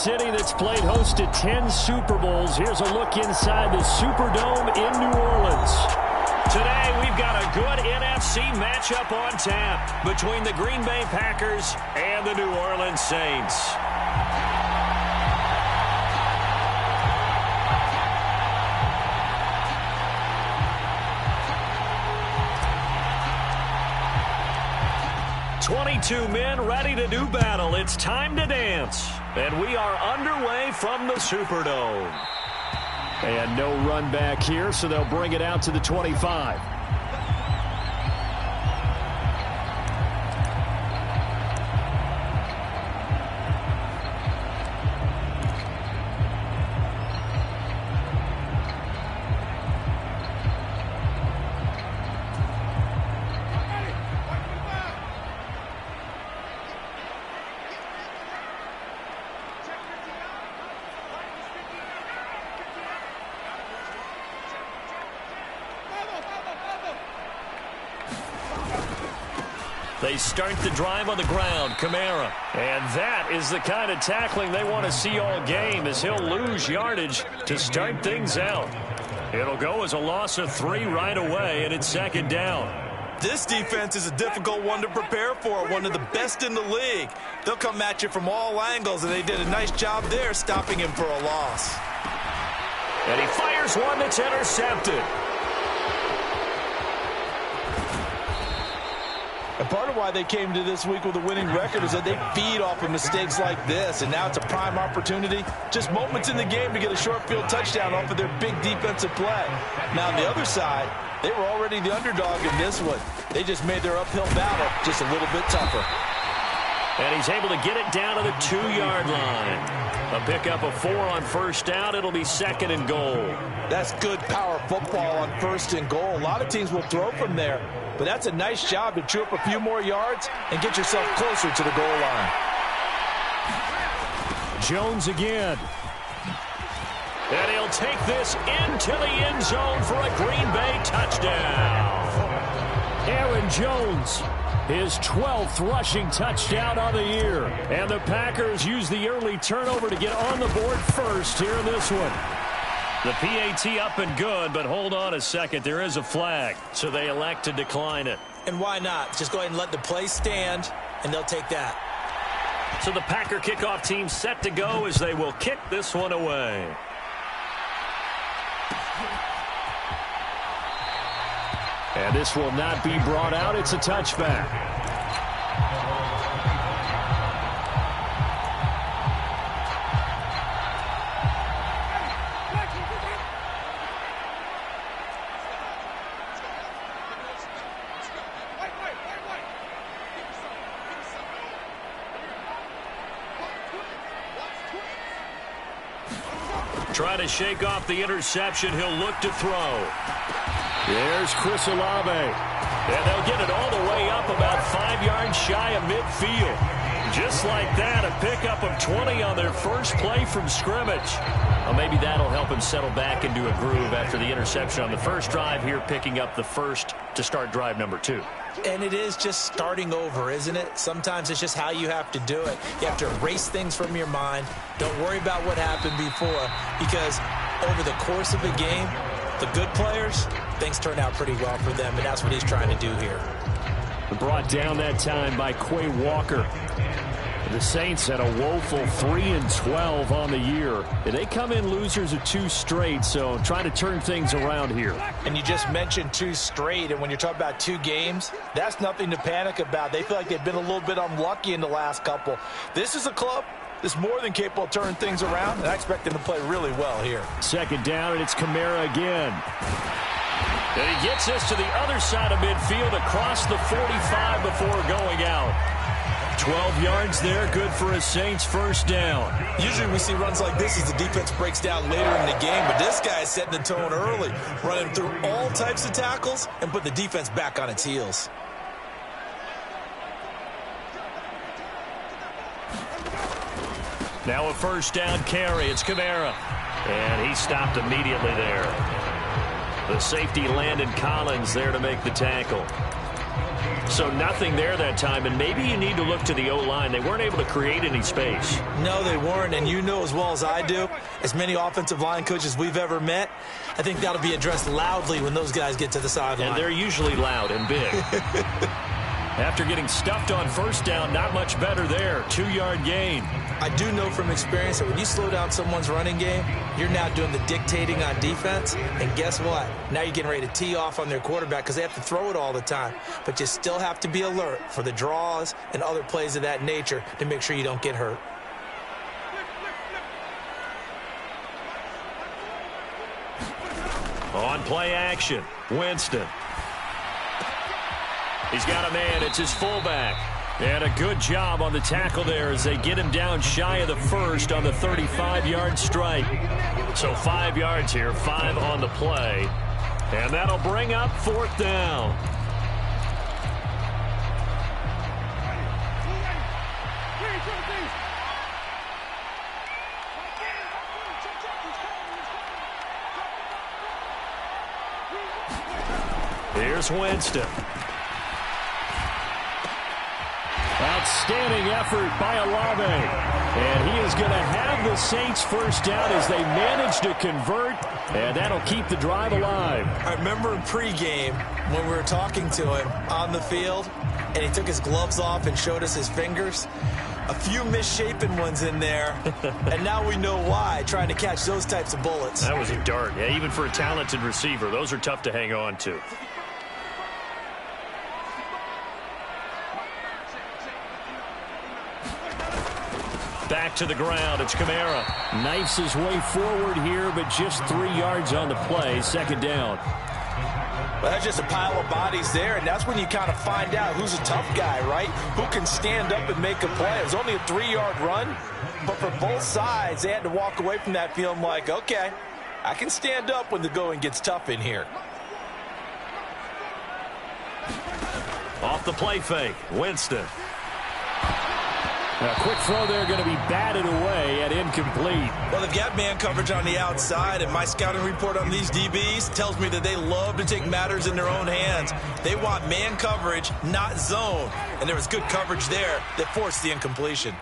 city that's played host to 10 Super Bowls. Here's a look inside the Superdome in New Orleans. Today, we've got a good NFC matchup on tap between the Green Bay Packers and the New Orleans Saints. Two men ready to do battle. It's time to dance. And we are underway from the Superdome. And no run back here, so they'll bring it out to the 25. They start the drive on the ground. Kamara. And that is the kind of tackling they want to see all game, as he'll lose yardage to start things out. It'll go as a loss of 3 right away, and it's second down. This defense is a difficult one to prepare for, one of the best in the league. They'll come at you from all angles, and they did a nice job there stopping him for a loss. And he fires one that's intercepted. And part of why they came to this week with a winning record is that they feed off of mistakes like this. And now it's a prime opportunity, just moments in the game, to get a short field touchdown off of their big defensive play. Now on the other side, they were already the underdog in this one. They just made their uphill battle just a little bit tougher. And he's able to get it down to the 2-yard line. A pickup of 4 on first down. It'll be second and goal. That's good power football on first and goal. A lot of teams will throw from there, but that's a nice job to chew up a few more yards and get yourself closer to the goal line. Jones again. And he'll take this into the end zone for a Green Bay touchdown. Aaron Jones, his 12th rushing touchdown on the year. And the Packers use the early turnover to get on the board first here in this one. The PAT up and good, but hold on a second. There is a flag, so they elect to decline it. And why not? Just go ahead and let the play stand, and they'll take that. So the Packer kickoff team set to go as they will kick this one away. And this will not be brought out. It's a touchback. Trying to shake off the interception. He'll look to throw. There's Chris Olave. And they'll get it all the way up about 5 yards shy of midfield. Just like that, a pickup of 20 on their first play from scrimmage. Well, maybe that'll help him settle back into a groove after the interception on the first drive here, picking up the first to start drive number 2. And it is just starting over, isn't it? Sometimes it's just how you have to do it. You have to erase things from your mind. Don't worry about what happened before, because over the course of a game, the good players, things turn out pretty well for them, and that's what he's trying to do here. Brought down that time by Quay Walker. The Saints had a woeful 3-12 on the year. They come in losers of 2 straight, so trying to turn things around here. And you just mentioned 2 straight, and when you're talking about 2 games, that's nothing to panic about. They feel like they've been a little bit unlucky in the last couple. This is a club that's more than capable of turning things around, and I expect them to play really well here. Second down, and it's Kamara again. And he gets us to the other side of midfield across the 45 before going out. 12 yards there, good for a Saints first down. Usually we see runs like this as the defense breaks down later in the game, but this guy is setting the tone early, running through all types of tackles and put the defense back on its heels. Now a first down carry. It's Kamara. And he stopped immediately there. The safety, Landon Collins, there to make the tackle. So nothing there that time, and maybe you need to look to the O-line. They weren't able to create any space. No, they weren't, and you know as well as I do, as many offensive line coaches we've ever met, I think that'll be addressed loudly when those guys get to the sideline. And they're usually loud and big. After getting stuffed on first down, not much better there. 2-yard gain. I do know from experience that when you slow down someone's running game, you're now doing the dictating on defense. And guess what? Now you're getting ready to tee off on their quarterback because they have to throw it all the time. But you still have to be alert for the draws and other plays of that nature to make sure you don't get hurt. On play action, Winston. He's got a man. It's his fullback. And a good job on the tackle there as they get him down shy of the first on the 35-yard strike. So 5 yards here, 5 on the play. And that'll bring up 4th down. Here's Winston. Outstanding effort by Olave. And he is going to have the Saints first down as they manage to convert, and that'll keep the drive alive. I remember in pregame when we were talking to him on the field, and he took his gloves off and showed us his fingers. A few misshapen ones in there, and now we know why, trying to catch those types of bullets. That was a dart. Yeah, even for a talented receiver, those are tough to hang on to. Back to the ground. It's Kamara. Knifes his way forward here, but just 3 yards on the play. 2nd down. Well, that's just a pile of bodies there, and that's when you kind of find out who's a tough guy, right? Who can stand up and make a play. It was only a 3-yard run, but for both sides, they had to walk away from that feeling like, okay, I can stand up when the going gets tough in here. Off the play fake, Winston. A quick throw there going to be batted away and incomplete. Well, they've got man coverage on the outside, and my scouting report on these DBs tells me that they love to take matters in their own hands. They want man coverage, not zone. And there was good coverage there that forced the incompletion.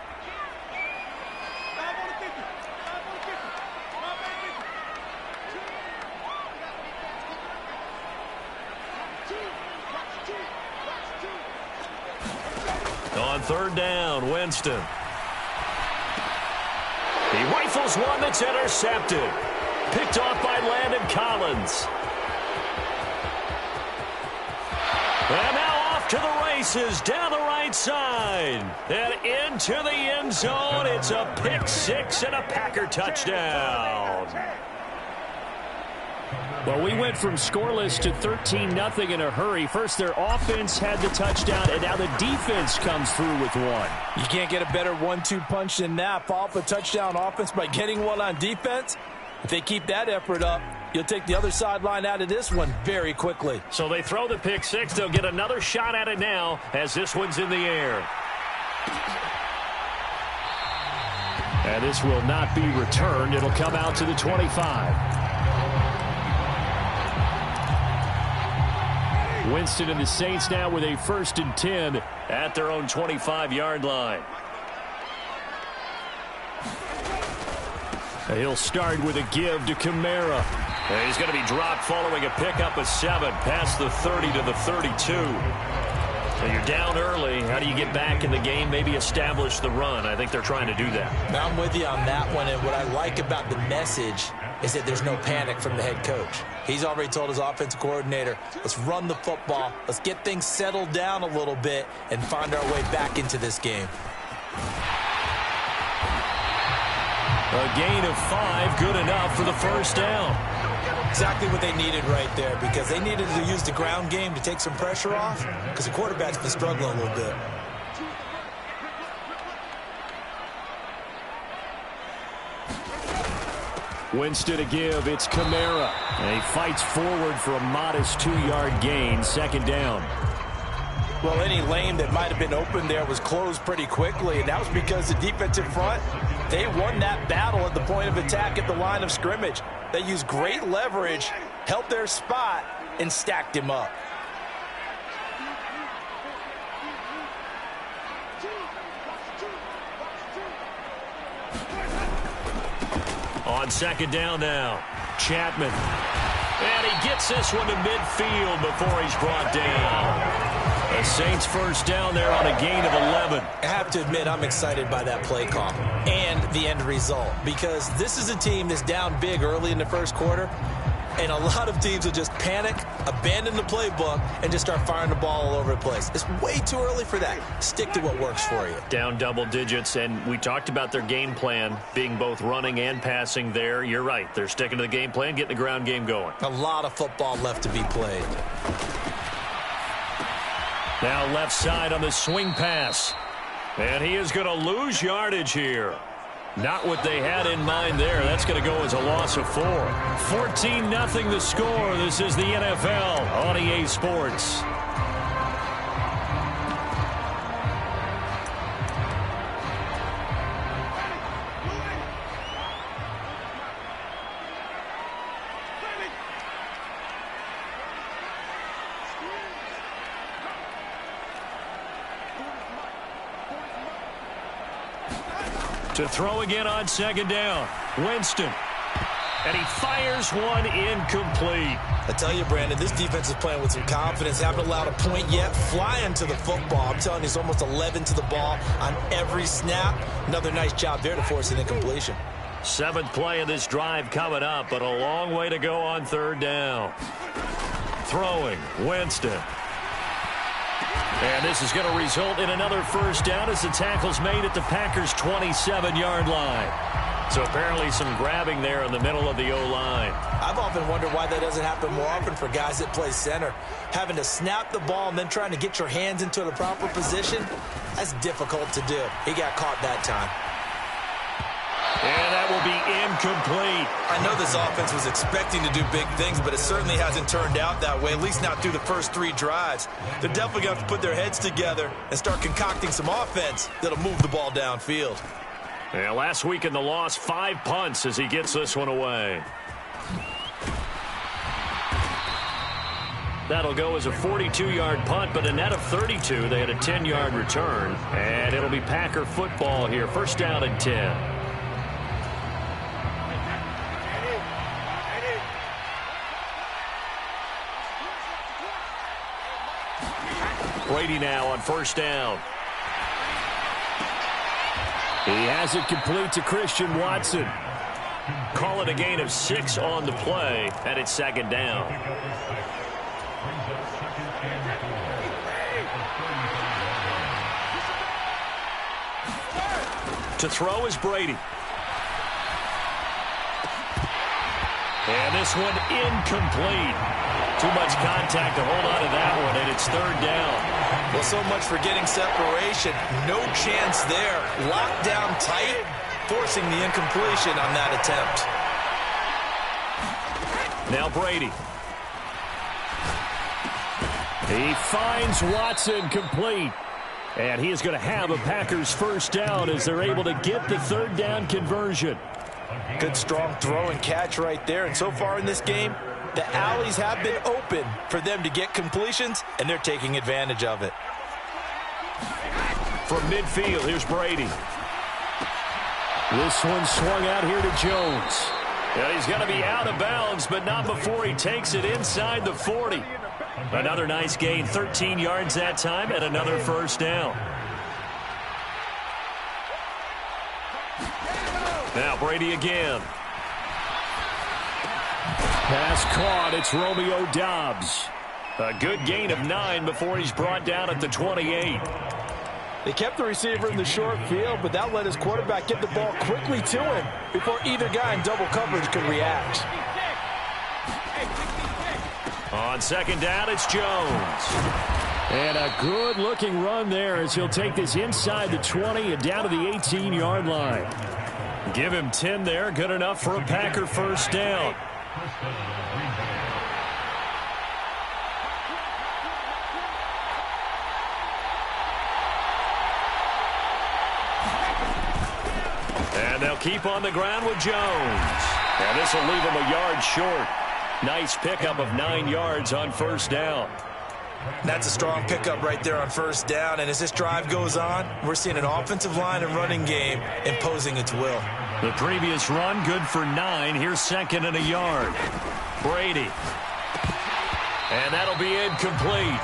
On 3rd down, Winston. He rifles one that's intercepted. Picked off by Landon Collins. And now off to the races down the right side. And into the end zone. It's a pick 6 and a Packer touchdown. Well, we went from scoreless to 13-0 in a hurry. First, their offense had the touchdown, and now the defense comes through with one. You can't get a better 1-2 punch than that. Follow up a touchdown offense by getting one on defense. If they keep that effort up, you'll take the other sideline out of this one very quickly. So they throw the pick 6. They'll get another shot at it now as this one's in the air. And this will not be returned. It'll come out to the 25. Winston and the Saints now with a 1st and 10 at their own 25-yard line. He'll start with a give to Kamara. And he's going to be dropped following a pickup of 7 past the 30 to the 32. And you're down early. How do you get back in the game? Maybe establish the run. I think they're trying to do that. I'm with you on that one, and what I like about the message is that there's no panic from the head coach. He's already told his offensive coordinator, let's run the football, let's get things settled down a little bit and find our way back into this game. A gain of 5, good enough for the 1st down. Exactly what they needed right there, because they needed to use the ground game to take some pressure off, because the quarterback's been struggling a little bit. Winston to give. It's Kamara. And he fights forward for a modest 2-yard gain. 2nd down. Well, any lane that might have been open there was closed pretty quickly, and that was because the defensive front, they won that battle at the point of attack at the line of scrimmage. They used great leverage, held their spot, and stacked him up. On second down now, Chapman. And he gets this one to midfield before he's brought down. The Saints first down there on a gain of 11. I have to admit, I'm excited by that play call and the end result, because this is a team that's down big early in the first quarter, and a lot of teams will just panic, abandon the playbook, and just start firing the ball all over the place. It's way too early for that. Stick to what works for you. Down double digits, and we talked about their game plan being both running and passing there. You're right. They're sticking to the game plan, getting the ground game going. A lot of football left to be played. Now left side on the swing pass. And he is going to lose yardage here. Not what they had in mind there. That's going to go as a loss of 4. 14-0 the score. This is the NFL on EA Sports. To throw again on second down. Winston. And he fires one incomplete. I tell you, Brandon, this defense is playing with some confidence. Haven't allowed a point yet. Flying to the football. I'm telling you, it's almost 11 to the ball on every snap. Another nice job there to force an incompletion. 7th play of this drive coming up, but a long way to go on third down. Throwing, Winston. And this is going to result in another first down as the tackle's made at the Packers' 27-yard line. So apparently some grabbing there in the middle of the O-line. I've often wondered why that doesn't happen more often for guys that play center. Having to snap the ball and then trying to get your hands into the proper position, that's difficult to do. He got caught that time. And that will be incomplete. I know this offense was expecting to do big things, but it certainly hasn't turned out that way, at least not through the first 3 drives. They're definitely going to have to put their heads together and start concocting some offense that'll move the ball downfield. Yeah, last week in the loss, 5 punts as he gets this one away. That'll go as a 42-yard punt, but a net of 32. They had a 10-yard return, and it'll be Packer football here. First down and 10. Brady now on first down. He has it complete to Christian Watson. Call it a gain of 6 on the play, and it's second down. To throw is Brady. And this one incomplete. Too much contact to hold on to that one, and it's third down. Well, so much for getting separation. No chance there. Locked down tight, forcing the incompletion on that attempt. Now Brady. He finds Watson complete. And he is going to have a Packers first down as they're able to get the third down conversion. Good, strong throw and catch right there. And so far in this game, the alleys have been open for them to get completions, and they're taking advantage of it. From midfield, here's Brady. This one swung out here to Jones. And he's going to be out of bounds, but not before he takes it inside the 40. Another nice gain, 13 yards that time, and another first down. Now Brady again. Pass caught. It's Romeo Doubs. A good gain of 9 before he's brought down at the 28. They kept the receiver in the short field, but that let his quarterback get the ball quickly to him before either guy in double coverage could react. On second down, it's Jones. And a good-looking run there as he'll take this inside the 20 and down to the 18-yard line. Give him 10 there. Good enough for a Packer first down. And they'll keep on the ground with Jones. And this will leave him a yard short. Nice pickup of 9 yards on first down. That's a strong pickup right there on first down. And as this drive goes on, we're seeing an offensive line and running game imposing its will. The previous run, good for 9. Here's second and a yard. Brady. And that'll be incomplete.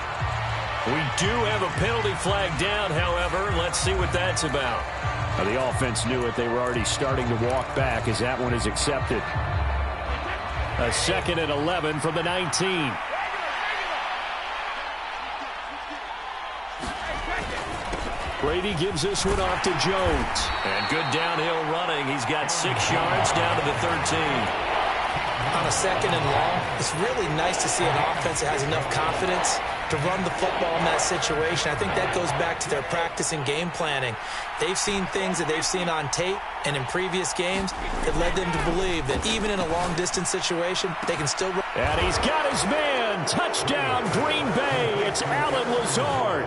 We do have a penalty flag down, however. Let's see what that's about. The offense knew it. They were already starting to walk back as that one is accepted. A second and 11 from the 19. Brady gives this one off to Jones. And good downhill running. He's got 6 yards down to the 13. On a second and long, it's really nice to see an offense that has enough confidence to run the football in that situation. I think that goes back to their practice and game planning. They've seen things that they've seen on tape and in previous games that led them to believe that even in a long-distance situation, they can still run. And he's got his man. Touchdown, Green Bay. It's Allen Lazard.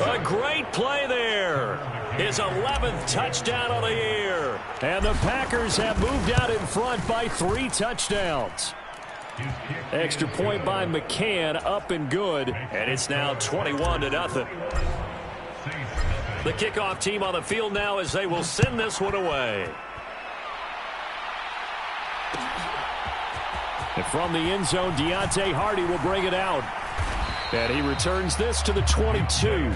A great play there. His 11th touchdown of the year. And the Packers have moved out in front by 3 touchdowns. Extra point by McCann, up and good. And it's now 21-0. The kickoff team on the field now as they will send this one away. And from the end zone, Deontay Hardy will bring it out. And he returns this to the 22.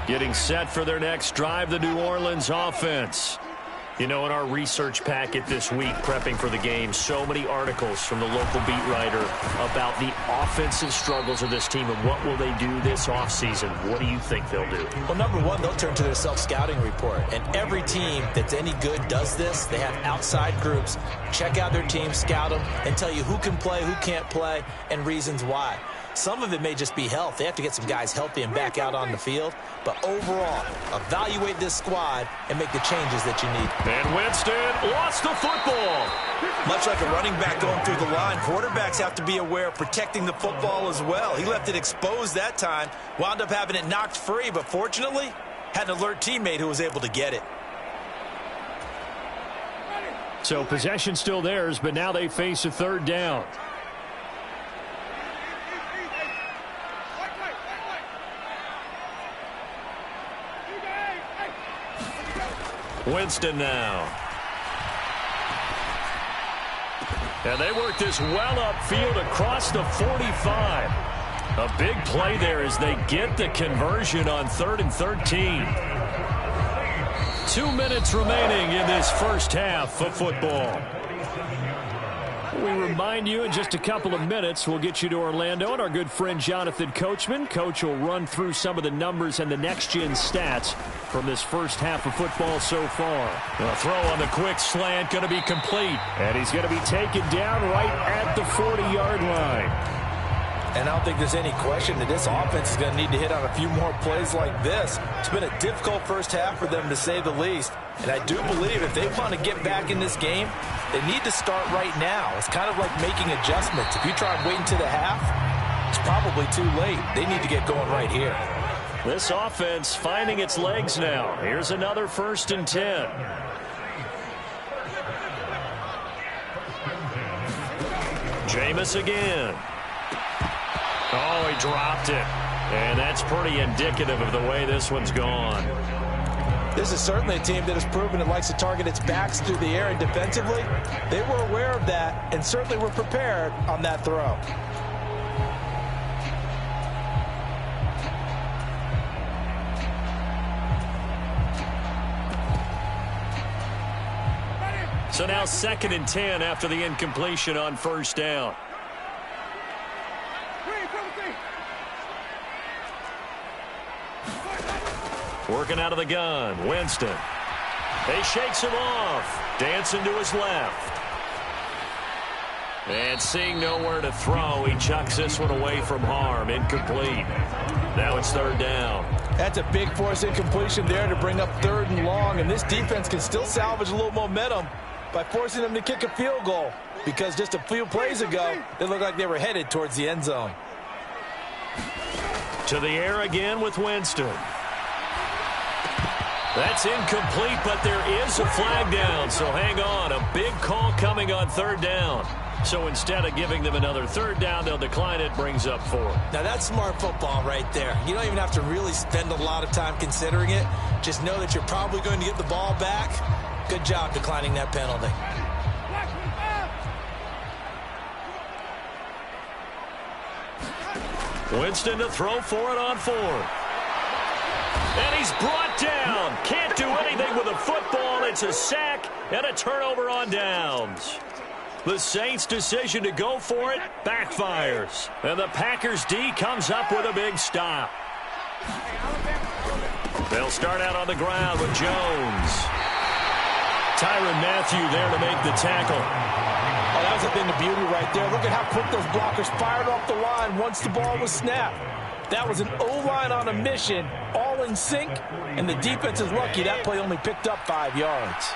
Getting set for their next drive, the New Orleans offense. You know, in our research packet this week, prepping for the game, so many articles from the local beat writer about the offensive struggles of this team and what will they do this offseason. What do you think they'll do? Well, number one, they'll turn to their self-scouting report. And every team that's any good does this. They have outside groups. Check out their team, scout them, and tell you who can play, who can't play, and reasons why. Some of it may just be health. They have to get some guys healthy and back out on the field. But overall, evaluate this squad and make the changes that you need. And Winston lost the football. Much like a running back going through the line, quarterbacks have to be aware of protecting the football as well. He left it exposed that time, wound up having it knocked free, but fortunately, had an alert teammate who was able to get it. So possession still theirs, but now they face a 3rd down. Winston now. And they work this well upfield across the 45. A big play there as they get the conversion on 3rd and 13. 2 minutes remaining in this first half of football. We remind you in just a couple of minutes we'll get you to Orlando and our good friend Jonathan Coachman. Coach will run through some of the numbers and the next-gen stats from this first half of football so far. The throw on the quick slant going to be complete. And he's going to be taken down right at the 40-yard line. And I don't think there's any question that this offense is going to need to hit on a few more plays like this. It's been a difficult first half for them, to say the least. And I do believe if they want to get back in this game, they need to start right now. It's kind of like making adjustments. If you try waiting to the half, it's probably too late. They need to get going right here. This offense finding its legs now. Here's another 1st and 10. Jameis again. Oh, he dropped it. And that's pretty indicative of the way this one's gone. This is certainly a team that has proven it likes to target its backs through the air, and defensively, they were aware of that and certainly were prepared on that throw. So now 2nd and 10 after the incompletion on 1st down. Working out of the gun, Winston. He shakes him off. Dancing to his left. And seeing nowhere to throw, he chucks this one away from harm. Incomplete. Now it's 3rd down. That's a big force incompletion there to bring up 3rd and long. And this defense can still salvage a little momentum by forcing them to kick a field goal. Because just a few plays ago, they looked like they were headed towards the end zone. To the air again with Winston. That's incomplete, but there is a flag down, so hang on. A big call coming on 3rd down. So instead of giving them another third down, they'll decline it, brings up 4. Now, that's smart football right there. You don't even have to really spend a lot of time considering it. Just know that you're probably going to get the ball back. Good job declining that penalty. Winston to throw for it on 4. And he's brought down. Can't do anything with the football. It's a sack and a turnover on downs. The Saints' decision to go for it backfires. And the Packers' D comes up with a big stop. They'll start out on the ground with Jones. Tyrann Mathieu there to make the tackle. Oh, that was a thing of beauty right there. Look at how quick those blockers fired off the line once the ball was snapped. That was an O-line on a mission, all in sync, and the defense is lucky that play only picked up 5 yards.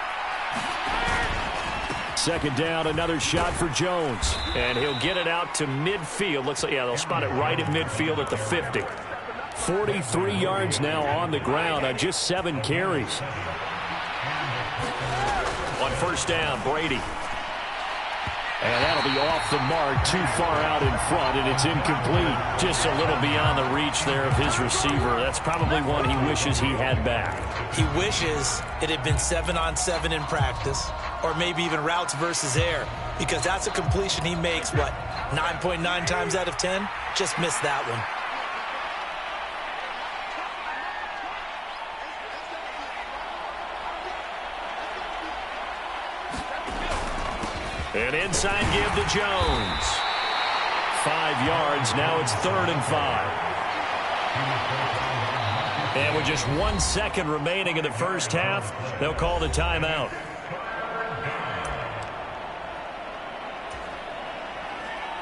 Second down, another shot for Jones. And he'll get it out to midfield. Looks like, yeah, they'll spot it right at midfield at the 50. 43 yards now on the ground on just 7 carries. On first down, Brady. And that'll be off the mark, too far out in front, and it's incomplete. Just a little beyond the reach there of his receiver. That's probably one he wishes he had back. He wishes it had been 7-on-7 in practice, or maybe even routes versus air, because that's a completion he makes, 9.9 times out of 10? Just missed that one. An inside give to Jones. 5 yards. Now it's 3rd and 5. And with just 1 second remaining in the first half, they'll call the timeout.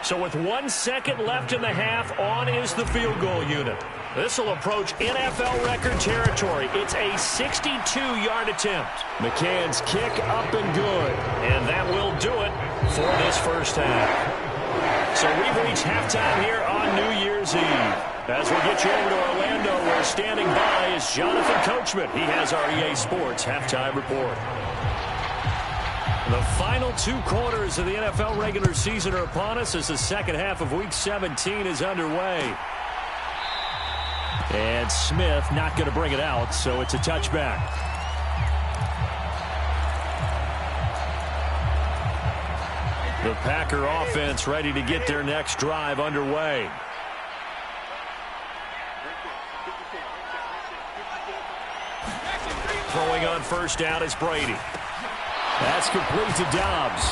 So with 1 second left in the half, on is the field goal unit. This will approach NFL record territory. It's a 62-yard attempt. McCann's kick up and good. And that will do it for this first half. So we've reached halftime here on New Year's Eve. As we get you over to Orlando, where standing by is Jonathan Coachman. He has our EA Sports halftime report. The final 2 quarters of the NFL regular season are upon us as the second half of Week 17 is underway. And Smith not going to bring it out, so it's a touchback. The Packer offense ready to get their next drive underway. Throwing on first down is Brady. That's complete to Dobbs.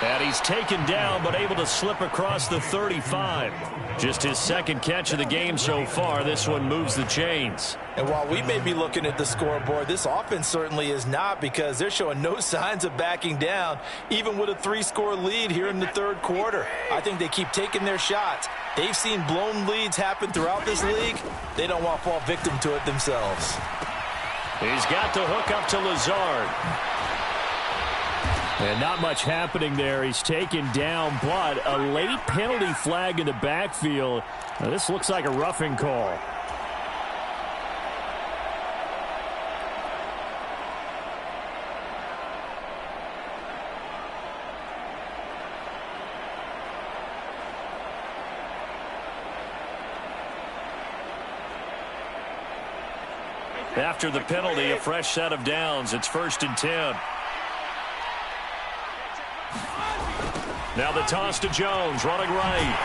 And he's taken down, but able to slip across the 35. Just his second catch of the game so far. This one moves the chains. And while we may be looking at the scoreboard, this offense certainly is not, because they're showing no signs of backing down, even with a 3-score lead here in the 3rd quarter. I think they keep taking their shots. They've seen blown leads happen throughout this league. They don't want to fall victim to it themselves. He's got the hook up to Lazard. And not much happening there. He's taken down, but a late penalty flag in the backfield. Now, this looks like a roughing call. After the penalty, a fresh set of downs. It's 1st and 10. Now the toss to Jones, running right.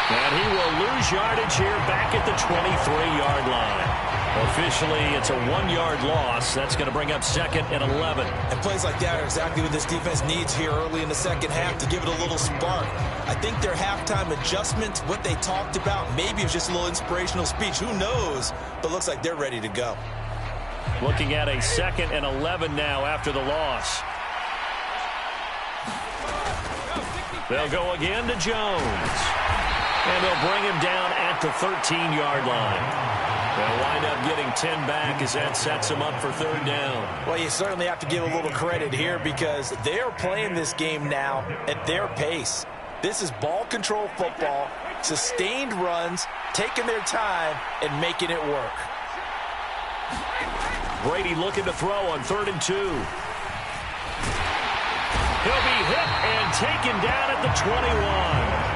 And he will lose yardage here back at the 23-yard line. Officially, it's a 1-yard loss. That's going to bring up 2nd and 11. And plays like that are exactly what this defense needs here early in the second half to give it a little spark. I think their halftime adjustments, what they talked about, maybe it was just a little inspirational speech. Who knows? But looks like they're ready to go. Looking at a 2nd and 11 now after the loss. They'll go again to Jones. And they'll bring him down at the 13-yard line. They'll wind up getting 10 back as that sets them up for 3rd down. Well, you certainly have to give a little credit here, because they're playing this game now at their pace. This is ball control football, sustained runs, taking their time, and making it work. Brady looking to throw on 3rd and 2. He'll be hit and taken down at the 21.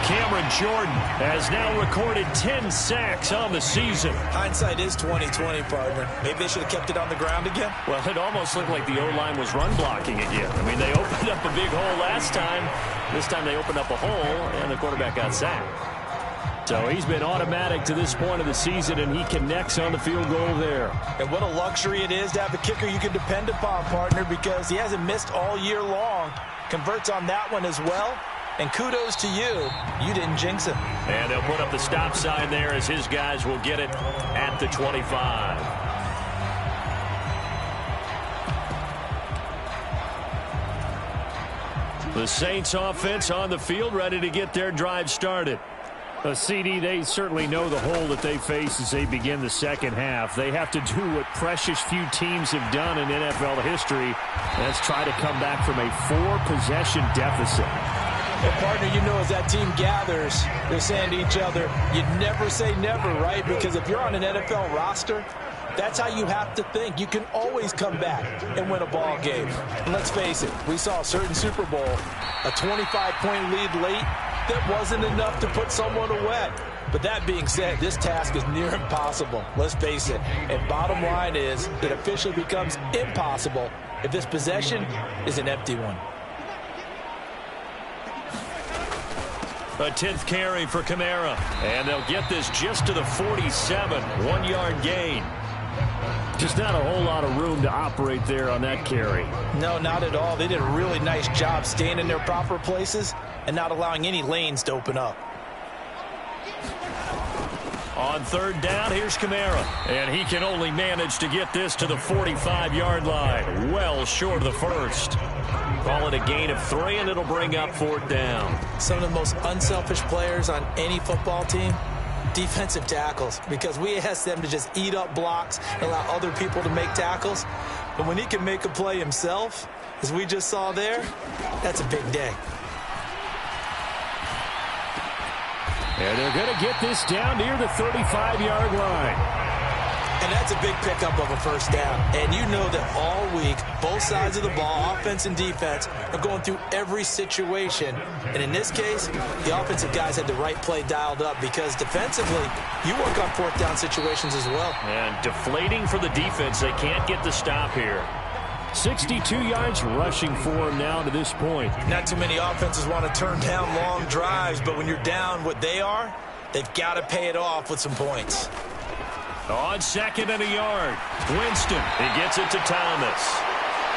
Cameron Jordan has now recorded 10 sacks on the season. Hindsight is 20/20, partner. Maybe they should have kept it on the ground again. Well, it almost looked like the O-line was run blocking again. I mean, they opened up a big hole last time. This time they opened up a hole, and the quarterback got sacked. So he's been automatic to this point of the season, and he connects on the field goal there. And what a luxury it is to have a kicker you can depend upon, partner, because he hasn't missed all year long. Converts on that one as well. And kudos to you. You didn't jinx him. And they'll put up the stop sign there as his guys will get it at the 25. The Saints offense on the field, ready to get their drive started. CD, they certainly know the hole that they face as they begin the second half. They have to do what precious few teams have done in NFL history. That's try to come back from a 4-possession deficit. And, partner, you know as that team gathers, they're saying to each other, you never say never, right? Because if you're on an NFL roster, that's how you have to think. You can always come back and win a ball game. And let's face it, we saw a certain Super Bowl, a 25-point lead late, that wasn't enough to put someone away. But that being said, this task is near impossible. Let's face it. And bottom line is, it officially becomes impossible if this possession is an empty one. A 10th carry for Kamara. And they'll get this just to the 47. 1-yard gain. Just not a whole lot of room to operate there on that carry. No, not at all. They did a really nice job staying in their proper places and not allowing any lanes to open up. On third down, here's Kamara. And he can only manage to get this to the 45-yard line. Well short of the first. Call it a gain of 3, and it'll bring up 4th down. Some of the most unselfish players on any football team, defensive tackles, because we ask them to just eat up blocks and allow other people to make tackles. But when he can make a play himself, as we just saw there, that's a big day. And they're going to get this down near the 35-yard line. And that's a big pickup of a first down. And you know that all week, both sides of the ball, offense and defense, are going through every situation. And in this case, the offensive guys had the right play dialed up because defensively, you work on 4th down situations as well. And deflating for the defense. They can't get the stop here. 62 yards rushing for him now to this point. Not too many offenses want to turn down long drives, but when you're down what they are, they've got to pay it off with some points. On 2nd and a yard, Winston, he gets it to Thomas.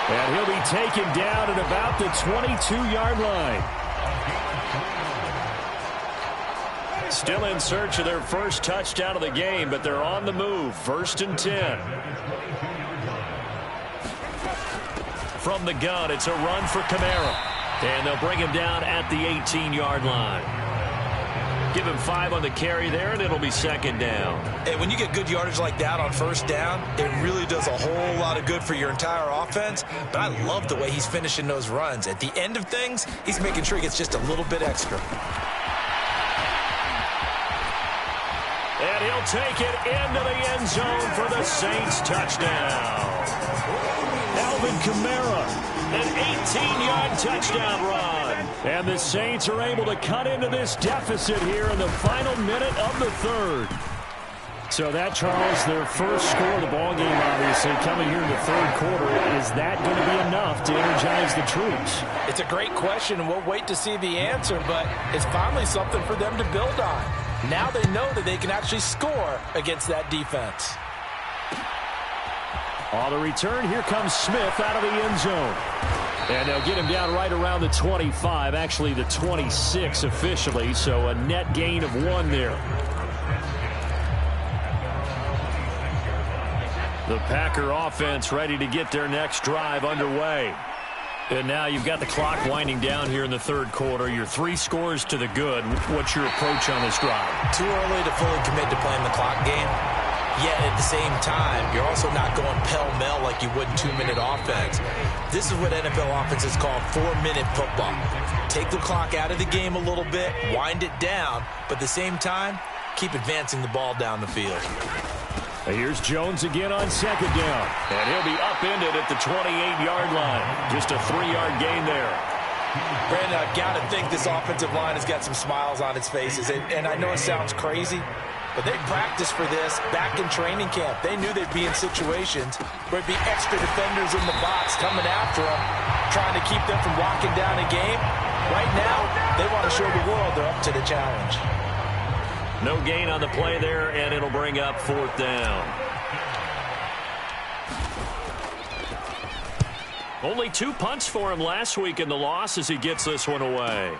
And he'll be taken down at about the 22-yard line. Still in search of their first touchdown of the game, but they're on the move. 1st and 10. From the gun, it's a run for Kamara. And they'll bring him down at the 18-yard line. Give him 5 on the carry there, and it'll be 2nd down. And when you get good yardage like that on 1st down, it really does a whole lot of good for your entire offense. But I love the way he's finishing those runs. At the end of things, he's making sure he gets just a little bit extra. And he'll take it into the end zone for the Saints touchdown. Alvin Kamara, an 18-yard touchdown run. And the Saints are able to cut into this deficit here in the final minute of the 3rd. So that, Charles, their first score of the ballgame, obviously, coming here in the 3rd quarter. Is that going to be enough to energize the troops? It's a great question, and we'll wait to see the answer, but it's finally something for them to build on. Now they know that they can actually score against that defense. On the return, here comes Smith out of the end zone. And they'll get him down right around the 25, actually the 26 officially, so a net gain of 1 there. The Packer offense ready to get their next drive underway. And now you've got the clock winding down here in the 3rd quarter. You're 3 scores to the good. What's your approach on this drive? Too early to fully commit to playing the clock game. Yet at the same time, you're also not going pell-mell like you would in 2-minute offense. This is what NFL offenses call 4-minute football. Take the clock out of the game a little bit, wind it down, but at the same time, keep advancing the ball down the field. Here's Jones again on second down. And he'll be upended at the 28-yard line. Just a 3-yard gain there. Brandon, I've got to think this offensive line has got some smiles on its faces. And I know it sounds crazy, but they practiced for this back in training camp. They knew they'd be in situations where it'd be extra defenders in the box coming after them, trying to keep them from locking down a game. Right now, they want to show the world they're up to the challenge. No gain on the play there, and it'll bring up 4th down. Only 2 punts for him last week in the loss as he gets this one away.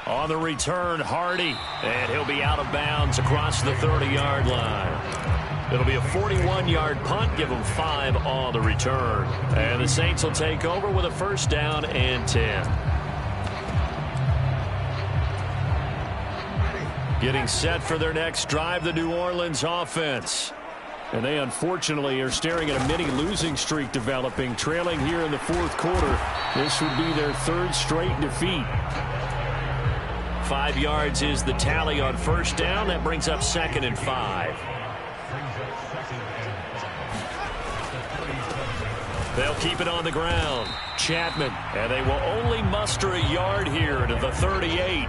On the return, Hardy, and he'll be out of bounds across the 30-yard line. It'll be a 41-yard punt, give him 5 on the return. And the Saints will take over with a 1st down and 10. Getting set for their next drive, the New Orleans offense. And they unfortunately are staring at a mini losing streak developing, trailing here in the 4th quarter. This would be their 3rd straight defeat. 5 yards is the tally on 1st down. That brings up 2nd and 5. They'll keep it on the ground. Chapman, and they will only muster a yard here to the 38.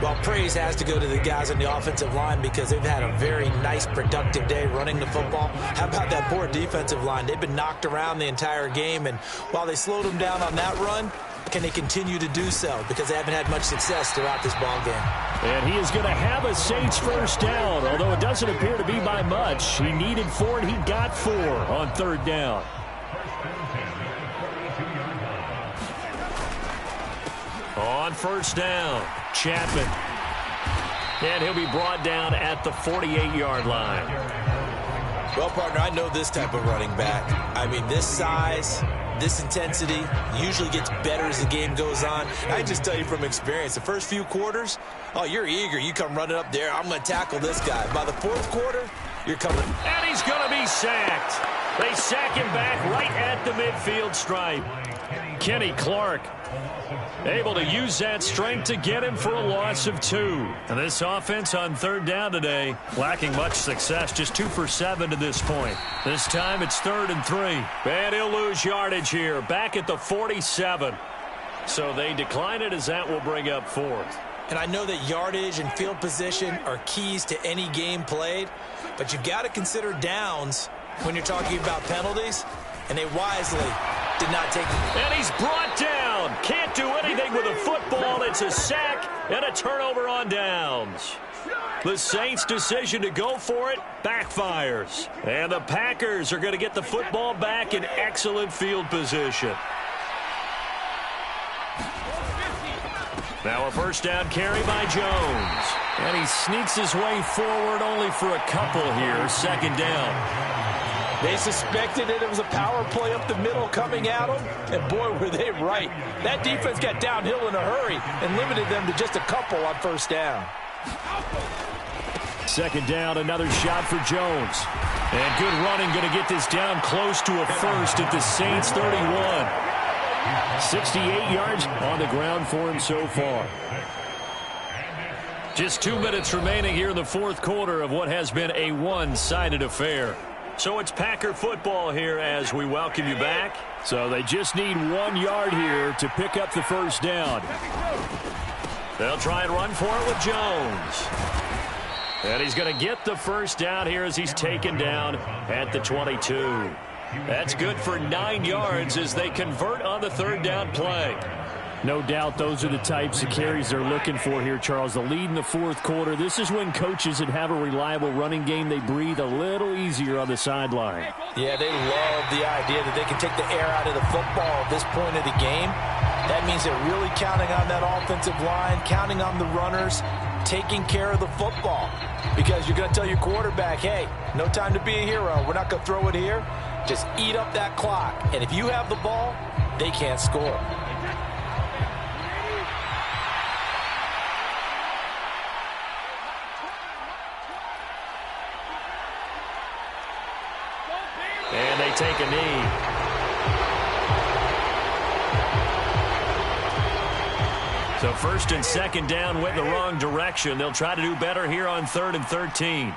Well, praise has to go to the guys on the offensive line because they've had a very nice, productive day running the football. How about that poor defensive line? They've been knocked around the entire game, and while they slowed them down on that run, can they continue to do so? Because they haven't had much success throughout this ball game. And he is going to have a Saints 1st down, although it doesn't appear to be by much. He needed 4, and he got 4 on 3rd down. On 1st down, Chapman. And he'll be brought down at the 48-yard line. Well, partner, I know this type of running back. I mean, this size, this intensity usually gets better as the game goes on. I just tell you from experience, the first few quarters, oh, you're eager. You come running up there. I'm going to tackle this guy. By the 4th quarter, you're coming. And he's going to be sacked. They sack him back right at the midfield stripe. Kenny Clark able to use that strength to get him for a loss of 2. And this offense on 3rd down today, lacking much success, just 2 for 7 to this point. This time it's 3rd and 3. And he'll lose yardage here, back at the 47. So they decline it as that will bring up 4th. And I know that yardage and field position are keys to any game played, but you've got to consider downs when you're talking about penalties, and they wisely did not take it. And he's brought down. Can't do anything with a football. It's a sack and a turnover on downs. The Saints' decision to go for it backfires. And the Packers are going to get the football back in excellent field position. Now a 1st down carry by Jones. And he sneaks his way forward only for a couple here. 2nd down. They suspected it was a power play up the middle coming at them, and boy, were they right. That defense got downhill in a hurry and limited them to just a couple on 1st down. 2nd down, another shot for Jones. And good running, going to get this down close to a 1st at the Saints 31. 68 yards on the ground for him so far. Just 2 minutes remaining here in the 4th quarter of what has been a one-sided affair. So it's Packer football here as we welcome you back. So they just need 1 yard here to pick up the 1st down. They'll try and run for it with Jones. And he's going to get the 1st down here as he's taken down at the 22. That's good for 9 yards as they convert on the 3rd down play. No doubt those are the types of carries they're looking for here, Charles. The lead in the 4th quarter. This is when coaches that have a reliable running game, they breathe a little easier on the sideline. Yeah, they love the idea that they can take the air out of the football at this point of the game. That means they're really counting on that offensive line, counting on the runners, taking care of the football. Because you're going to tell your quarterback, hey, no time to be a hero. We're not going to throw it here. Just eat up that clock. And if you have the ball, they can't score. And they take a knee. So 1st and 2nd down went the wrong direction. They'll try to do better here on 3rd and 13.